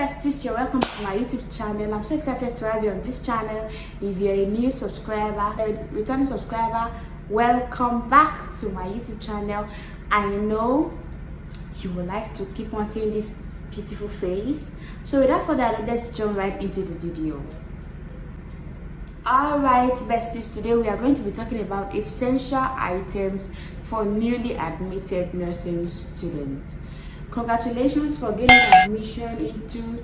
besties, you're welcome to my YouTube channel. I'm so excited to have you on this channel. If you're a new subscriber, a returning subscriber, welcome back to my YouTube channel. I know you would like to keep on seeing this beautiful face, so without further ado, let's jump right into the video. Alright besties, today we are going to be talking about essential items for newly admitted nursing students. Congratulations for getting admission into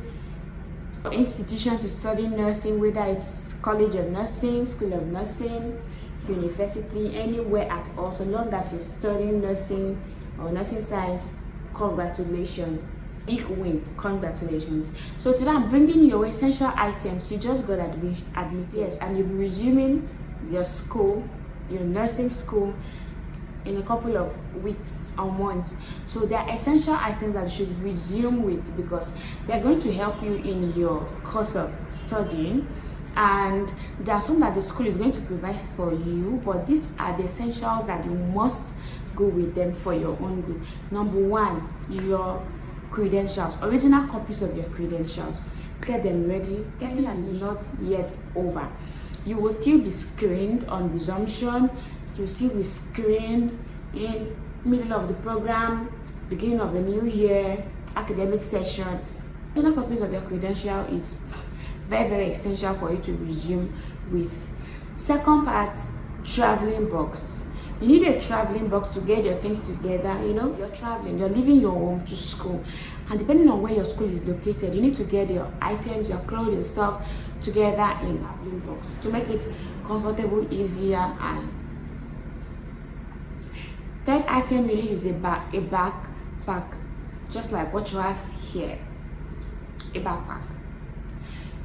an institution to study nursing, whether it's College of Nursing, School of Nursing, university, anywhere at all. So long as you're studying nursing or nursing science, congratulations. Big win, congratulations. So today I'm bringing your essential items. You just got admitted, yes, and you'll be resuming your school, your nursing school, in a couple of weeks or months. So there are essential items that you should resume with, because they're going to help you in your course of studying, and there are some that the school is going to provide for you, but these are the essentials that you must go with them for your own good. Number one, your credentials, original copies of your credentials. Get them ready. Getting them is not yet over. You will still be screened on resumption. You'll still be screened in middle of the program, beginning of the new year, academic session. Original copies of your credential is very essential for you to resume with. Second part, traveling box. You need a traveling box to get your things together. You know, you're traveling, you're leaving your home to school, and depending on where your school is located, you need to get your items, your clothes and stuff together in a traveling box to make it comfortable, easier. And third item you need is a backpack, just like what you have here, a backpack.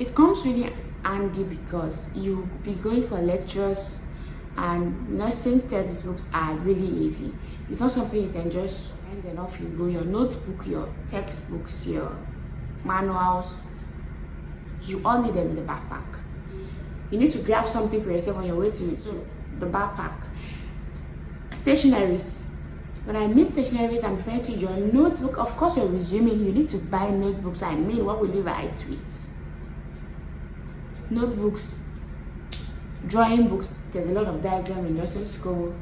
It comes really handy because you'll be going for lectures, and nursing textbooks are really heavy. It's not something you can just spend and off you go. Your notebook, your textbooks, your manuals, you all need them in the backpack. You need to grab something for yourself on your way to the backpack. Stationaries. When I mean stationaries, I'm referring to your notebook. Of course, you're resuming, you need to buy notebooks. I mean, what will you write with? Notebooks, drawing books. There's a lot of diagram in nursing school.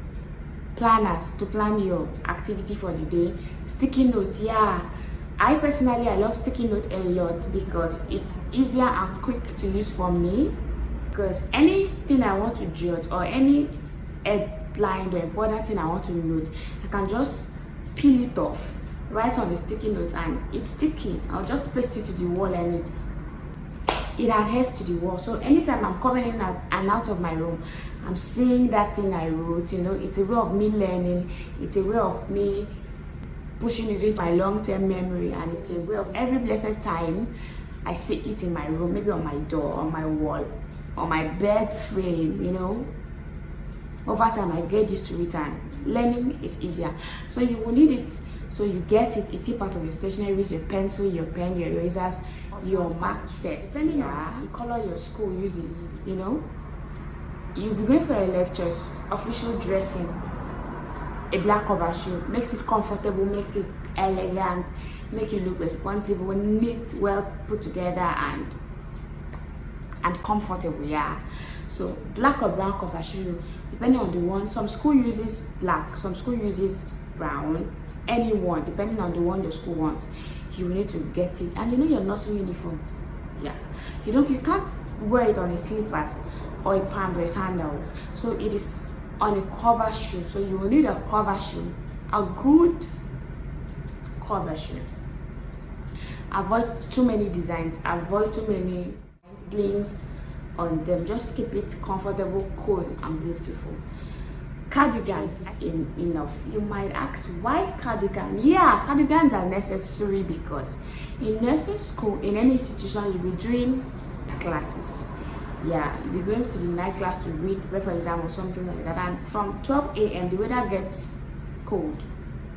Planners to plan your activity for the day. Sticky notes, yeah. I love sticky notes a lot because it's easier and quick to use for me. Because anything I want to jot or any headline or important thing I want to note, I can just peel it off, write on the sticky note, and it's sticky. I'll just paste it to the wall and it adheres to the wall. So anytime I'm coming in and out of my room, I'm seeing that thing I wrote. You know, it's a way of me learning. It's a way of me pushing it into my long-term memory, and it's a way of every blessed time I see it in my room, maybe on my door, on my wall, on my bed frame. You know, over time I get used to it, and learning is easier. So you will need it. So you get it. It's still part of your stationaries, your pencil, your pen, your erasers, your mark set, depending on the color your school uses. You know, you'll be going for your lectures, official dressing, a black cover shoe makes it comfortable, makes it elegant, make you look responsible, neat, well put together, and comfortable. Yeah. So black or brown cover shoe, depending on the one. Some school uses black, some school uses brown. Anyone, depending on the one your school wants, you will need to get it. And you know your nursing uniform, yeah, you can't wear it on a slippers or a palm or a sandals. So it is on a cover shoe. So you will need a cover shoe, a good cover shoe. Avoid too many designs, avoid too many blings on them. Just keep it comfortable, cool, and beautiful. Cardigans is enough. You might ask, why cardigan? Yeah, cardigans are necessary because in nursing school, in any institution, you'll be doing classes. Yeah, you'll be going to the night class to read, prepare for exam or something like that. And from 12 a.m., the weather gets cold.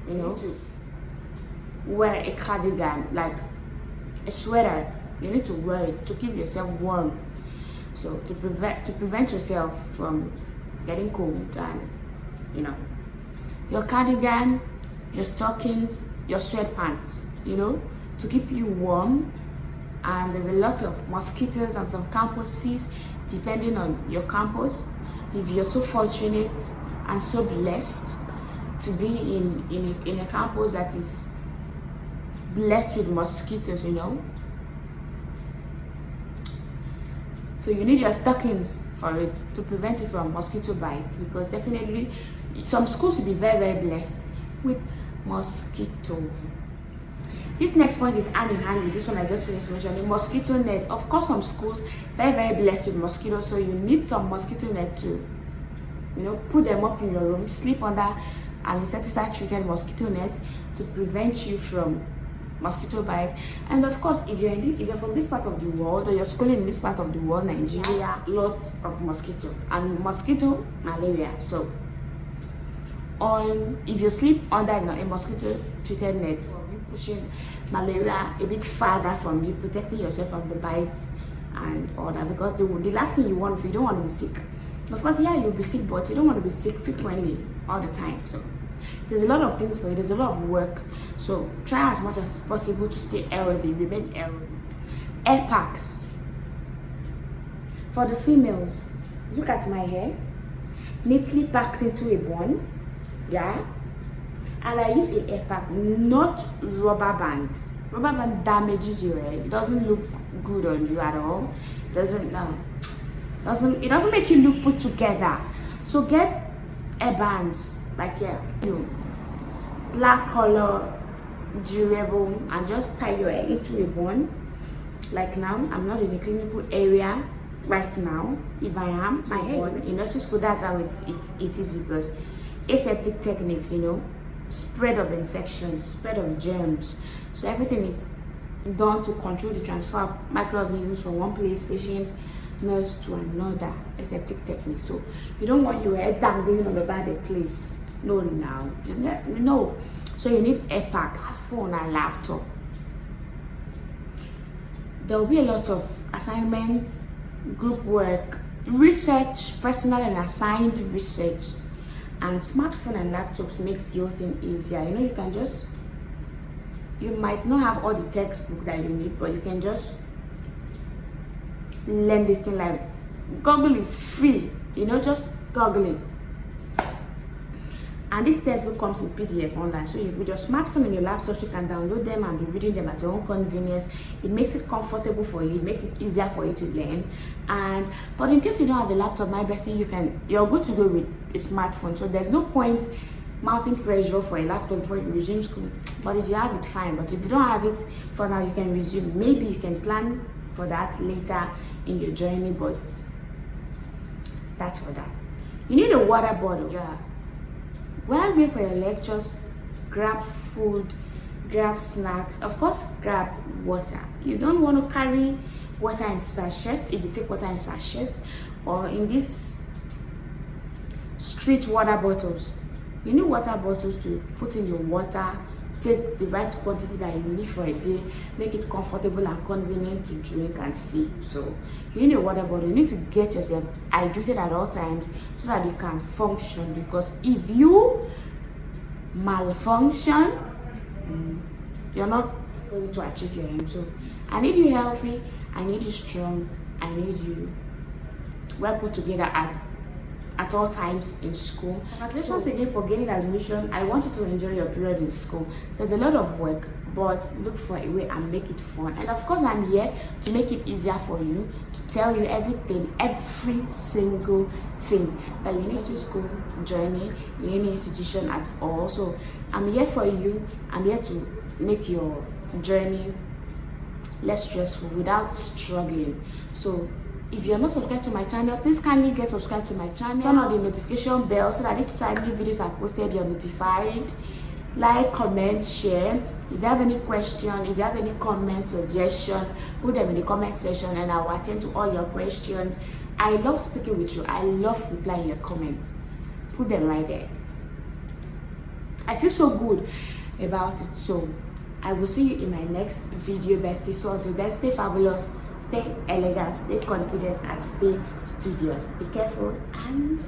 You know, to wear a cardigan, like a sweater. You need to wear it to keep yourself warm. So to prevent yourself from getting cold, and you know, your cardigan, your stockings, your sweatpants, you know, to keep you warm and there's a lot of mosquitoes on some campuses, depending on your campus. If you're so fortunate and so blessed to be in a campus that is blessed with mosquitoes, you know, so you need your stockings for it to prevent you from mosquito bites, because definitely some schools will be very, very blessed with mosquito. This next point is hand in hand with this one I just finished mentioning, mosquito net. Of course, some schools very, very blessed with mosquitoes, so you need some mosquito net too. You know, put them up in your room, sleep under an insecticide treated mosquito net to prevent you from mosquito bite. And of course, if you're from this part of the world, or you're schooling in this part of the world, Nigeria, lots of mosquito and mosquito malaria. So if you sleep under a mosquito treated net, you're pushing malaria a bit farther from you, protecting yourself from the bites and all that, because the last thing you want, if you don't want to be sick, of course, yeah, you'll be sick, but you don't want to be sick frequently all the time. So there's a lot of things for you, there's a lot of work, so try as much as possible to stay healthy, remain healthy. Hair packs for the females. Look at my hair, neatly packed into a bun, yeah, and I use a hair pack, not rubber band. Rubber band damages your hair. It doesn't look good on you at all. It doesn't make you look put together. So get hair bands, like black color, durable, and just tie your hair into a bun. Like now, I'm not in a clinical area right now. If I am, my hair in nursery school, that's how it is, because aseptic techniques, you know, spread of infections, spread of germs. So everything is done to control the transfer of microorganisms from one place, patient, nurse to another. Aseptic technique. So you don't want your hair dangling all over the place. No. So you need hair packs, phone and laptop. There will be a lot of assignments, group work, research, personal and assigned research, and smartphone and laptops makes the whole thing easier. You know, you might not have all the textbook that you need, but you can just learn this thing. Like Google is free, you know, just Google it. And this textbook comes in PDF online, so with your smartphone and your laptop, you can download them and be reading them at your own convenience. It makes it comfortable for you, it makes it easier for you to learn. But in case you don't have a laptop, my bestie, you're good to go with a smartphone. So there's no point mounting pressure for a laptop before you resume school. But if you have it, fine. But if you don't have it for now, you can resume. Maybe you can plan for that later in your journey, but that's for that. You need a water bottle. Yeah. While waiting for your lectures, grab food, grab snacks, of course grab water. You don't want to carry water in sachets. If you take water in sachets, or in these street water bottles, you need water bottles to put in your water, take the right quantity that you need for a day, make it comfortable and convenient to drink and sip. So you need a water bottle. You need to get yourself hydrated at all times so that you can function, because if you malfunction, you're not going to achieve your aim. So I need you healthy, I need you strong, I need you well put together at all times in school. Congratulations again for gaining admission. I want you to enjoy your period in school. There's a lot of work, but look for a way and make it fun. And of course, I'm here to make it easier for you, to tell you everything, every single thing that you need to school journey, in any institution at all. So I'm here for you. I'm here to make your journey less stressful without struggling. So if you're not subscribed to my channel, please kindly get subscribed to my channel. Turn on the notification bell so that each time new videos are posted, you're notified. Like, comment, share. If you have any question, if you have any comment, suggestion, put them in the comment section and I will attend to all your questions. I love speaking with you. I love replying your comments. Put them right there. I feel so good about it. So I will see you in my next video, bestie. So until then, stay fabulous, stay elegant, stay confident, and stay studious. Be careful and